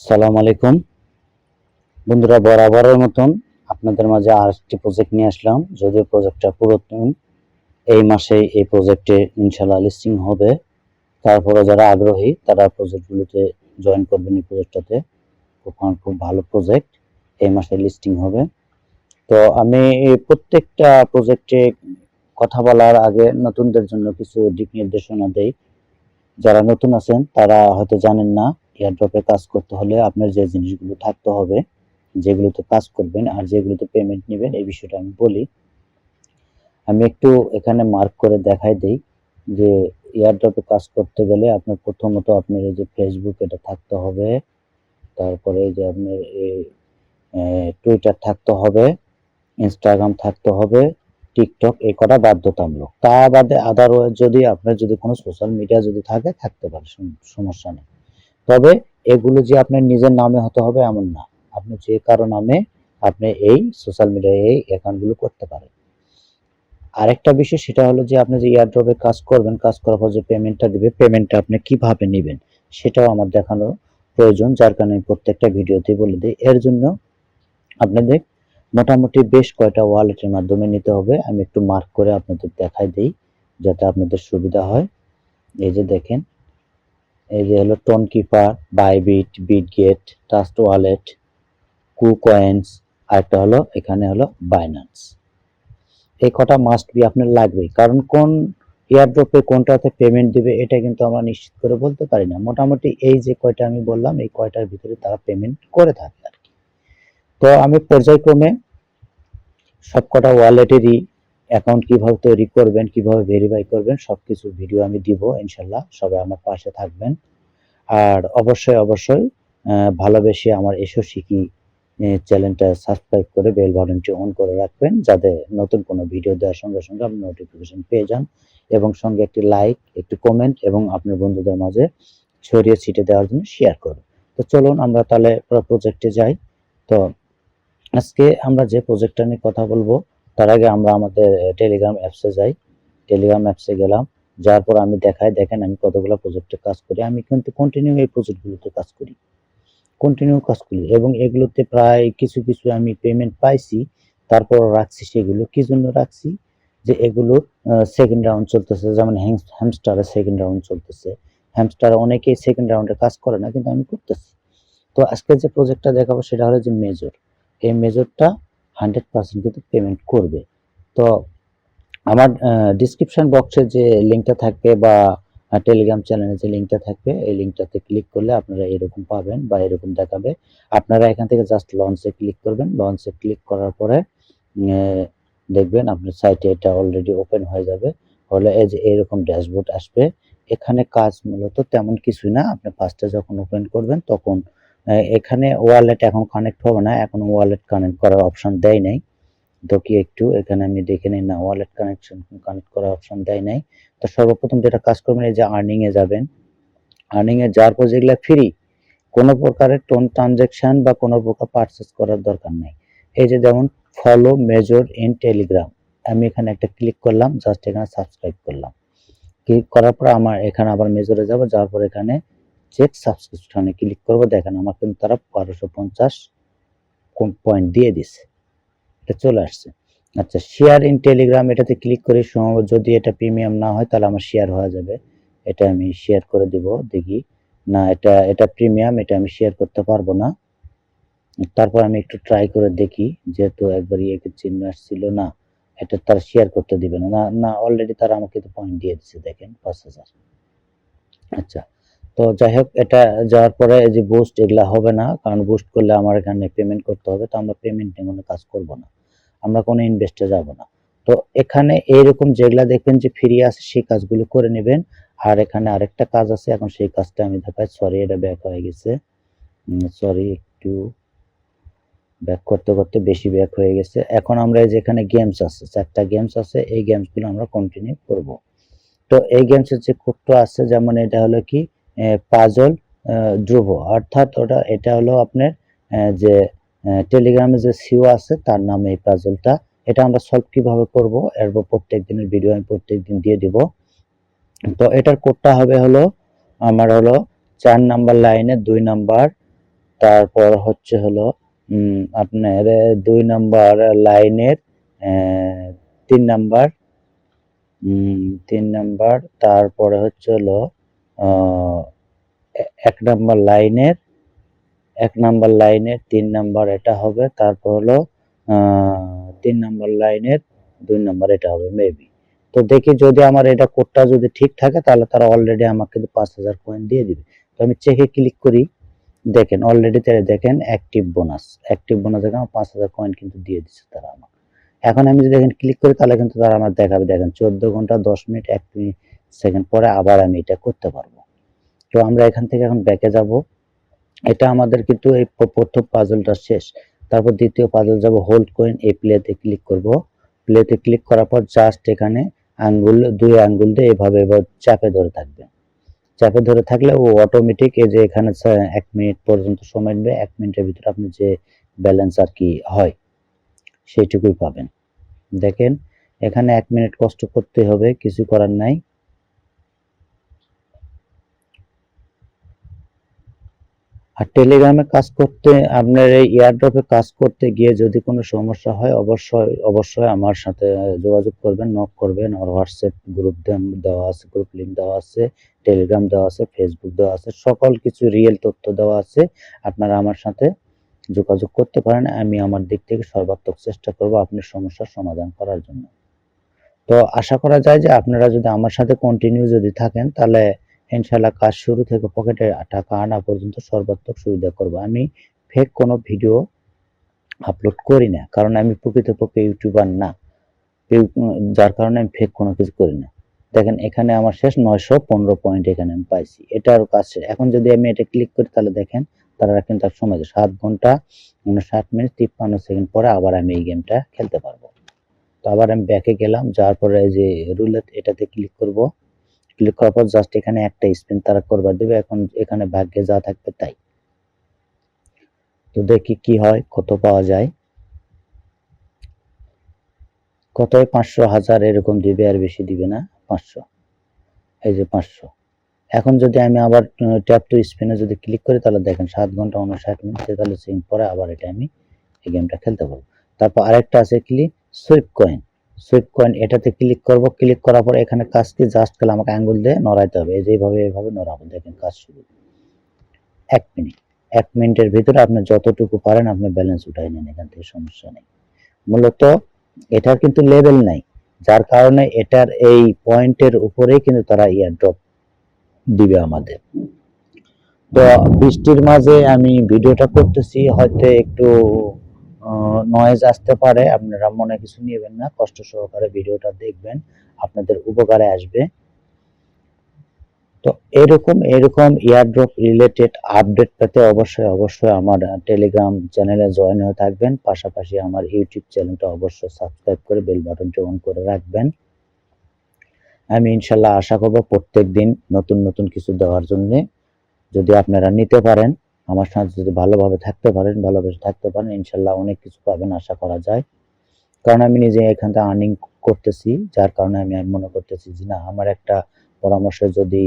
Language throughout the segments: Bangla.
আসসালামু আলাইকুম বন্ধুরা, বরাবরের মতন আপনাদের মাঝে আরেকটি প্রজেক্ট নিয়ে আসলাম। যদিও প্রজেক্টটা পুরাতন, এই মাসে এই প্রজেক্টে ইনশাআল্লাহ লিস্টিং হবে। তারপরে যারা আগ্রহী তারা প্রজেক্টগুলোতে জয়েন করবেন। এই প্রজেক্টটাতে খুব ভালো প্রজেক্ট, এই মাসে লিস্টিং হবে। তো আমি এই প্রত্যেকটা প্রজেক্টে কথা বলার আগে নতুনদের জন্য কিছু দিক নির্দেশনা দেই। যারা নতুন আছেন তারা হয়তো জানেন না, এয়ারড্রপে কাজ করতে হলে আপনার যে জিনিসগুলো থাকতে হবে, যেগুলোতে কাজ করবেন আর যেগুলোতে পেমেন্ট নেবেন, এই বিষয়টা আমি বলি। আমি একটু এখানে মার্ক করে দেখাই দেই যে এয়ারড্রপে কাজ করতে গেলে আপনার প্রথমত আপনার এই যে ফেসবুক এটা থাকতে হবে, তারপরে এই যে আপনার টুইটার থাকতে হবে, ইনস্টাগ্রাম থাকতে হবে, টিকটক, এই কটা বাধ্যতামূলক। তা বাদে আদারওয়াইজ যদি আপনার যদি কোনো সোশ্যাল মিডিয়া যদি থাকতে পারে, সমস্যা নেই। তবে এগুলো যে আপনার নিজের নামে হতে হবে এমন না, আপনি যে কারো নামে আপনি এই সোশ্যাল মিডিয়ায় এই অ্যাকাউন্টগুলো করতে পারেন। আরেকটা বিষয় সেটা হলো যে আপনি যে এয়ারড্রপে কাজ করবেন, কাজ করার পর যে পেমেন্টটা দিবে, পেমেন্টটা আপনি কিভাবে নেবেন সেটাও আমার দেখানো প্রয়োজন, যার কারণে আমি প্রত্যেকটা ভিডিওতে বলে দিই। এর জন্য আপনাদের মোটামুটি বেশ কয়টা ওয়ালেটের মাধ্যমে নিতে হবে। আমি একটু মার্ক করে আপনাদের দেখাই দিই যাতে আপনাদের সুবিধা হয়। এই যে দেখেন, এই যে হলো Tonkeeper, Bybit, Bitget, Trust Wallet, KuCoin, আর একটা হলো এখানে হলো বাইন্যান্স। এই কটা মাস্ট বি আপনার লাগবেই, কারণ কোন এয়ারড্রপে কোনটাতে পেমেন্ট দিবে এটা কিন্তু আমরা নিশ্চিত করে বলতে পারি না। মোটামুটি এই যে কয়টা আমি বললাম এই কয়টার ভিতরে তারা পেমেন্ট করে থাকে আর কি। তো আমি পর্যায়ক্রমে সবকটা ওয়ালেটেরই অ্যাকাউন্ট কিভাবে তৈরি করবেন, কিভাবে ভেরিফাই করবেন, সবকিছু ভিডিও আমি দিব ইনশাল্লাহ। সবাই আমার পাশে থাকবেন। আর অবশ্যই ভালোবেসে আমার এসো শিখি চ্যানেলটা সাবস্ক্রাইব করে বেল বাটনটি অন করে রাখবেন, যাতে নতুন কোনো ভিডিও দেওয়ার সঙ্গে সঙ্গে আপনি নোটিফিকেশন পেয়ে যান। এবং সঙ্গে একটি লাইক, একটি কমেন্ট এবং আপনার বন্ধুদের মাঝে ছড়িয়ে ছিটিয়ে দেওয়ার জন্য শেয়ার করুন। তো চলুন আমরা তাহলে প্রজেক্টে যাই। তো আজকে আমরা যে প্রজেক্টটা নিয়ে কথা বলবো তার আগে আমরা আমাদের টেলিগ্রাম অ্যাপসে যাই। টেলিগ্রাম অ্যাপসে গেলাম, যার পর আমি দেখেন আমি কতগুলো প্রজেক্টে কাজ করি। আমি কিন্তু কন্টিনিউ এই প্রজেক্টগুলোতে কাজ করি, এবং এগুলোতে প্রায় কিছু কিছু আমি পেমেন্ট পাইছি, তারপর রাখছি। সেগুলো কি জন্য রাখছি, যে এগুলোর সেকেন্ড রাউন্ড চলতেছে, যেমন হ্যামস্টারের সেকেন্ড রাউন্ড চলতেছে। হ্যামস্টার অনেকেই সেকেন্ড রাউন্ডে কাজ করে না, কিন্তু আমি করতেছি। তো আজকে যে প্রজেক্টটা দেখাবো সেটা হলো যে মেজর। এই মেজরটা 100% কিন্তু পেমেন্ট করবে। তো আমার ডিসক্রিপশন বক্সে যে লিঙ্কটা থাকবে বা টেলিগ্রাম চ্যানেলে যে লিঙ্কটা থাকবে, এই লিঙ্কটাতে ক্লিক করলে আপনারা এরকম পাবেন বা এরকম দেখাবে। আপনারা এখান থেকে জাস্ট লঞ্চে ক্লিক করবেন। লঞ্চে ক্লিক করার পরে দেখবেন আপনার সাইটে এটা অলরেডি ওপেন হয়ে যাবে। হলে এই যে এরকম ড্যাশবোর্ড আসবে। এখানে কাজ মূলত তেমন কিছুই না। আপনি ফার্স্টে যখন ওপেন করবেন তখন এখানে ওয়ালেট এখন কানেক্ট হবে না, এখন ওয়ালেট কানেক্ট করার অপশন দেয় নাই। তো কি একটু এখানে আমি দেখে নিই, না ওয়ালেট কানেক্ট করার অপশন দেয় নাই। তো সর্বপ্রথম যেটা কাজ করবেন, এই যে আর্নিং এ যাবেন। আর্নিং এ যাওয়ার পর যেগুলো ফ্রি, কোনো প্রকারের ট্রানজাকশন বা কোনো প্রকার পারচেস করার দরকার নেই। এই যে যেমন ফলো মেজর ইন টেলিগ্রাম, আমি এখানে একটা ক্লিক করলাম, জাস্ট এখানে সাবস্ক্রাইব করলাম। ক্লিক করার পর আমার এখানে আবার মেজরে যাব, যাওয়ার পর এখানে চেক সাবস্ক্রিপশনে ক্লিক করব। দেখেন আমার কিন্তু তারা 1250 পয়েন্ট দিয়ে দিছে, এটা চলে আসছে। আচ্ছা, শেয়ার ইন টেলিগ্রাম, এটাতে ক্লিক করে যদি এটা প্রিমিয়াম না হয় তাহলে আমার শেয়ার হয়ে যাবে। এটা আমি শেয়ার করে দিব, দেখি। না, এটা প্রিমিয়াম, এটা আমি শেয়ার করতে পারবো না। তারপর আমি একটু ট্রাই করে দেখি, যেহেতু একবার ইয়েকে চিহ্ন আসছিল না, এটা তারা শেয়ার করতে দিবে না। না, অলরেডি তারা আমাকে তো পয়েন্ট দিয়ে দিচ্ছে, দেখেন 5000। আচ্ছা, তো যাই হোক, এটা যাওয়ার পরে এই যে বুস্ট, এগুলা হবে না, কারণ বুস্ট করলে আমার এখানে পেমেন্ট করতে হবে। তো আমরা পেমেন্ট নিয়ে কোনো কাজ করব না, আমরা কোনো ইনভেস্টে যাব না। তো এখানে এইরকম যেগুলা দেখবেন যে ফ্রি আছে সেই কাজগুলো করে নেবেন। আর এখানে আরেকটা কাজ আছে, এখন সেই কাজটা আমি দেখাই। সরি, এটা ব্যাক হয়ে গেছে, সরি, একটু ব্যাক করতে করতে বেশি ব্যাক হয়ে গেছে। এখন আমরা এই যে এখানে গেমস আছে, 4টা গেমস আছে, এই গেমসগুলো আমরা কন্টিনিউ করব। তো এই গেমসের যে কোডটা আছে, যেমন এটা হলো কি পাজল ধ্রুব, অর্থাৎ এটা হলো আপনার যে টেলিগ্রামে যে সিও আছে তার নামে এই পাজলটা। এটা আমরা সলভ কিভাবে করব, এরপর প্রত্যেক দিনের ভিডিও আমি প্রত্যেক দিন দিয়ে দিব। তো এটার কোডটা হবে হলো আমার হলো 4 নাম্বার লাইনে 2 নাম্বার তারপর হচ্ছে হলো আপনার 2 নাম্বার লাইনের 3 নাম্বার 3 নাম্বার, তারপরে হচ্ছে হলো 1 নাম্বার লাইনের 3 নাম্বার এটা হবে, তারপর হলো 3 নাম্বার লাইনের 2 নাম্বার এটা হবে মেবি। তো দেখি যদি আমার এটা কোডটা যদি ঠিক থাকে তাহলে তারা অলরেডি আমাকে 5000 কয়েন দিয়ে দিবে। তো আমি চেকে ক্লিক করি, দেখেন অলরেডি তারা দেখেন অ্যাক্টিভ বোনাস দেখেন আমার 5000 কয়েন কিন্তু দিয়ে দিচ্ছে তারা আমাকে। এখন আমি যদি দেখেন ক্লিক করি তাহলে কিন্তু তারা আমার দেখাবে, দেখেন 14 ঘন্টা 10 মিনিট 1 সেকেন্ড পরে আবার আমি এটা করতে পারবো। তো আমরা এখান থেকে এখন ব্যাকে যাব। এটা আমাদের কিন্তু এই প্রথম পাজলটা শেষ। তারপর দ্বিতীয় পাজল যাব হোল্ড কয়েন, এই প্লেতে ক্লিক করব। প্লেতে ক্লিক করার পর জাস্ট এখানে দুই আঙ্গুল দিয়ে এভাবে চাপে ধরে থাকবে। চাপে ধরে থাকলে ও অটোমেটিক এই যে এখানে 1 মিনিট পর্যন্ত সময় নেবে। 1 মিনিটের ভিতরে আপনি যে ব্যালেন্স আর কি হয় সেইটুকুই পাবেন। দেখেন এখানে 1 মিনিট কষ্ট করতে হবে, কিছু করার নাই। আর টেলিগ্রামে কাজ করতে আপনার এই এয়ারড্রপে কাজ করতে গিয়ে যদি কোনো সমস্যা হয় অবশ্যই আমার সাথে যোগাযোগ করবেন, নক করবেন। আর হোয়াটসঅ্যাপ গ্রুপ দেওয়া আছে, গ্রুপ লিঙ্ক দেওয়া আছে, টেলিগ্রাম দেওয়া আছে, ফেসবুক দেওয়া আছে, সকল কিছু রিয়েল তথ্য দেওয়া আছে। আপনারা আমার সাথে যোগাযোগ করতে পারেন। আমি আমার দিক থেকে সর্বাত্মক চেষ্টা করব আপনার সমস্যার সমাধান করার জন্য। তো আশা করা যায় যে আপনারা যদি আমার সাথে কন্টিনিউ যদি থাকেন তাহলে ইনশাআল্লাহ কাজ শুরু থেকে পকেটে টাকা আনা পর্যন্ত সর্বাত্মক সুবিধা করব। আমি ফেক কোনো ভিডিও আপলোড করি না, কারণ আমি প্রকৃতপক্ষে ইউটিউবার না, যার কারণে আমি ফেক কোনো কিছু করি না। দেখেন এখানে আমার শেষ 915 পয়েন্ট এখানে আমি পাইছি, এটার কাজ শেষ। এখন যদি আমি এটা ক্লিক করি তাহলে দেখেন তারা কিন্তু আর সময় 7 ঘন্টা 59 মিনিট 53 সেকেন্ড পরে আবার আমি এই গেমটা খেলতে পারবো। তো আবার আমি ব্যাকে গেলাম, যাওয়ার পরে এই যে রুলেট এটাতে ক্লিক করব। ক্লিক করার পর জাস্ট এখানে একটা স্পিন তারা করবার দেবে। এখন এখানে ভাগ্যে যা থাকবে তাই। তো দেখি কি হয়, কত পাওয়া যায়। কত 500 1000 এরকম দিবে, আর বেশি দিবে না। 500, এই যে 500। এখন যদি আমি আবার ট্যাপ টু স্পিনে যদি ক্লিক করি তাহলে দেখেন 7 ঘন্টা 59 মিনিট 43 সেকেন্ড পরে আবার এটা আমি এই গেমটা খেলতে পারবো। তারপর আরেকটা আছে ক্লিক সুইপ কয়েন এটাতে ক্লিক করব। ক্লিক করার পর এখানে কাজ কি, জাস্ট খেলে আমাকে আঙ্গুল দিয়ে নড়াইতে হবে, এই যে এইভাবে নড়াবো। দেখেন কাজ শুরু 1 মিনিট। 1 মিনিটের ভিতরে আপনি যতটুকু পারেন আপনি ব্যালেন্স উঠাই নেন, এখান থেকে সমস্যা নেই। মূলত এটার কিন্তু লেভেল নাই, যার কারণে এটার এই পয়েন্টের উপরেই কিন্তু তারা ইয়ারড্রপ দিবে আমাদের। তো বৃষ্টির মাঝে আমি ভিডিওটা করতেছি, হয়তো একটু নয়েজ আসতে পারে, আপনারা মনে কিছু নেবেন না, কষ্ট সহকারে ভিডিওটা দেখবেন, আপনাদের উপকারে আসবে। তো এরকম এয়ারড্রপ রিলেটেড আপডেট পেতে অবশ্যই আমার টেলিগ্রাম চ্যানেলে জয়েন হয়ে থাকবেন। পাশাপাশি আমার ইউটিউব চ্যানেলটা অবশ্যই সাবস্ক্রাইব করে বেল বাটনটি অন করে রাখবেন। আমি ইনশাল্লাহ আশা করব প্রত্যেকদিন নতুন কিছু দেওয়ার জন্য। যদি আপনারা নিতে পারেন, আমার সাথে যদি ভালোভাবে থাকতে পারেন, ভালোবেসে থাকতে পারেন, ইনশাল্লাহ অনেক কিছু পাবেন আশা করা যায়। কারণ আমি নিজে এখান থেকে আর্নিং করতেছি, যার কারণে আমি মনে করতেছি যে না, আমার একটা পরামর্শে যদি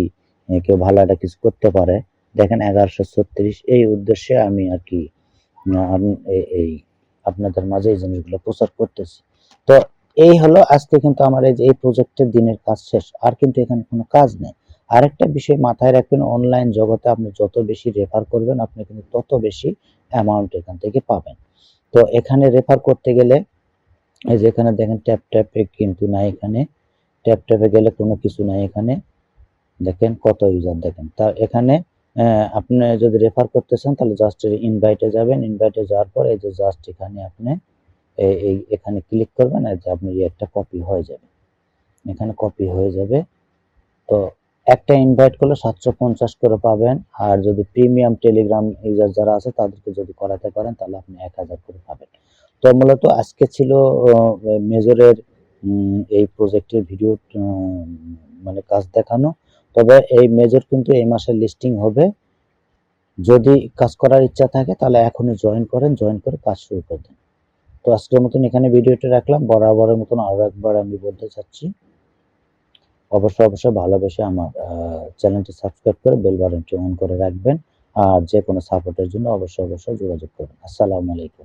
কেউ ভালো একটা কিছু করতে পারে। দেখেন 1136, এই উদ্দেশ্যে আমি আর কি এই আপনাদের মাঝে এই জিনিসগুলো প্রচার করতেছি। তো এই হলো আজকে কিন্তু আমার এই প্রজেক্টের দিনের কাজ শেষ, আর কিন্তু এখানে কোনো কাজ নেই। আরেকটা বিষয় মাথায় রাখবেন, অনলাইন জগতে আপনি যত বেশি রেফার করবেন আপনি কিন্তু তত বেশি অ্যামাউন্ট এখান থেকে পাবেন। তো এখানে রেফার করতে গেলে এই যে এখানে দেখেন ট্যাপে কিন্তু নাই, এখানে ট্যাপে গেলে কোনো কিছু নাই। এখানে দেখেন কত ইউজার, দেখেন তার এখানে আপনি যদি রেফার করতে চান তাহলে জাস্ট ইনভাইটে যাবেন। ইনভাইটে যাওয়ার পর এই যে জাস্ট এখানে আপনি এখানে ক্লিক করবেন, আর যে আপনার একটা কপি হয়ে যাবে, এখানে কপি হয়ে যাবে। তো একটা ইনভাইট করলে 750 করে পাবেন, আর যদি প্রিমিয়াম টেলিগ্রাম ইউজার যারা আছে তাদেরকে যদি করাতে পারেন তাহলে আপনি 1000 করে পাবেন। তো মূলত আজকে ছিল মেজরের এই প্রজেক্টের ভিডিও মানে কাজ দেখানো। তবে এই মেজর কিন্তু এই মাসে লিস্টিং হবে। যদি কাজ করার ইচ্ছা থাকে তাহলে এখনই জয়েন করেন, জয়েন করে কাজ শুরু করে দেন। তো আজকের মতন এখানে ভিডিওটা রাখলাম। বরাবরের মতন আরো একবার আমি বলতে চাচ্ছি, অবশ্যই ভালোবেসে আমার চ্যানেলটি সাবস্ক্রাইব করে বেল বাটনটি অন করে রাখবেন। আর যে কোনো সাপোর্টের জন্য অবশ্যই যোগাযোগ করুন। আসসালামু আলাইকুম।